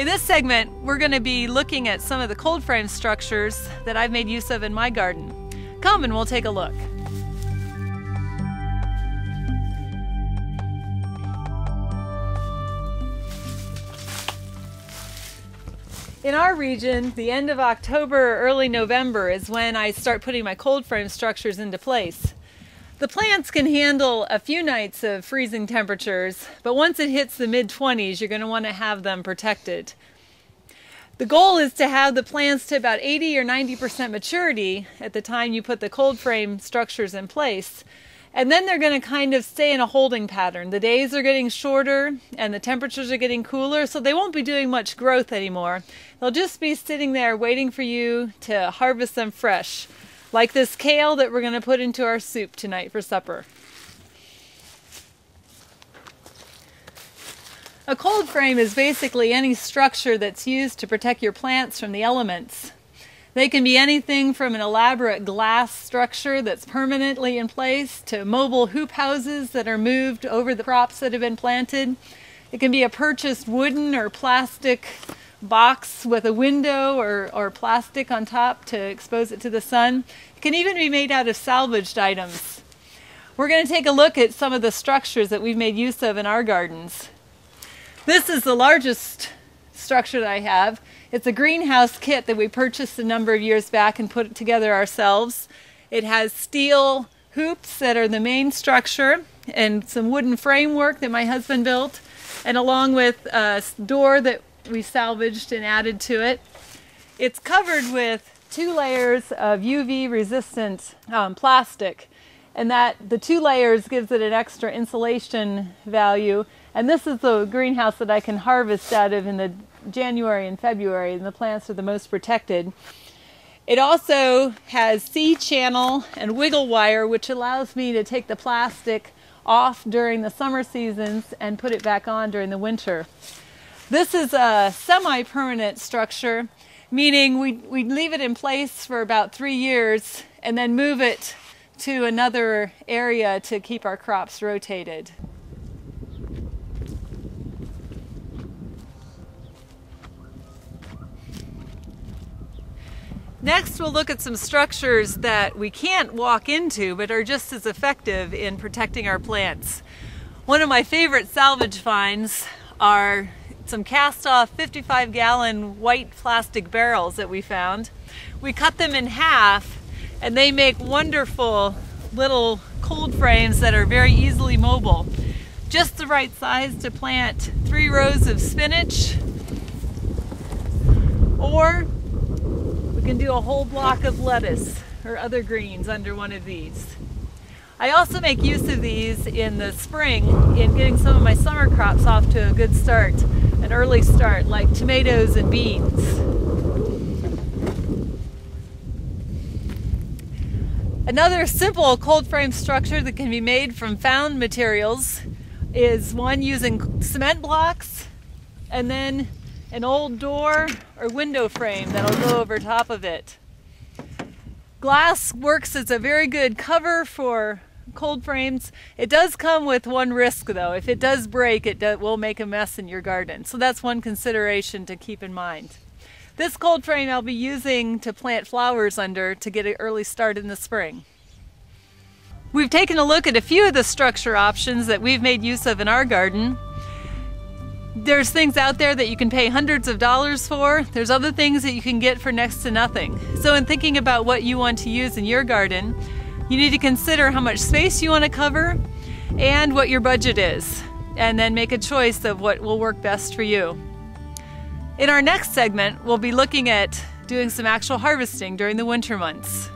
In this segment, we're going to be looking at some of the cold frame structures that I've made use of in my garden. Come and we'll take a look. In our region, the end of October or early November is when I start putting my cold frame structures into place. The plants can handle a few nights of freezing temperatures, but once it hits the mid-20s, you're going to want to have them protected. The goal is to have the plants to about 80 or 90% maturity at the time you put the cold frame structures in place. And then they're going to kind of stay in a holding pattern. The days are getting shorter and the temperatures are getting cooler, so they won't be doing much growth anymore. They'll just be sitting there waiting for you to harvest them fresh, like this kale that we're going to put into our soup tonight for supper. A cold frame is basically any structure that's used to protect your plants from the elements. They can be anything from an elaborate glass structure that's permanently in place to mobile hoop houses that are moved over the crops that have been planted. It can be a purchased wooden or plastic box with a window or plastic on top to expose it to the sun. It can even be made out of salvaged items. We're going to take a look at some of the structures that we've made use of in our gardens. This is the largest structure that I have. It's a greenhouse kit that we purchased a number of years back and put it together ourselves. It has steel hoops that are the main structure and some wooden framework that my husband built, and along with a door that we salvaged and added to it. It's covered with 2 layers of UV resistant plastic, and that the 2 layers gives it an extra insulation value. And this is the greenhouse that I can harvest out of in the January and February, and the plants are the most protected. It also has C-channel and wiggle wire, which allows me to take the plastic off during the summer seasons and put it back on during the winter. This is a semi-permanent structure, meaning we leave it in place for about 3 years and then move it to another area to keep our crops rotated. Next, we'll look at some structures that we can't walk into but are just as effective in protecting our plants. One of my favorite salvage finds are some cast-off 55-gallon white plastic barrels that we found. We cut them in half and they make wonderful little cold frames that are very easily mobile. Just the right size to plant 3 rows of spinach, or we can do a whole block of lettuce or other greens under one of these. I also make use of these in the spring in getting some of my summer crops off to a good start, an early start, like tomatoes and beans. Another simple cold frame structure that can be made from found materials is one using cement blocks and then an old door or window frame that'll go over top of it. Glass works as a very good cover for cold frames. It does come with one risk though. If it does break, it will make a mess in your garden. So that's one consideration to keep in mind. This cold frame I'll be using to plant flowers under to get an early start in the spring. We've taken a look at a few of the structure options that we've made use of in our garden. There's things out there that you can pay hundreds of dollars for. There's other things that you can get for next to nothing. So in thinking about what you want to use in your garden, you need to consider how much space you want to cover and what your budget is, and then make a choice of what will work best for you. In our next segment, we'll be looking at doing some actual harvesting during the winter months.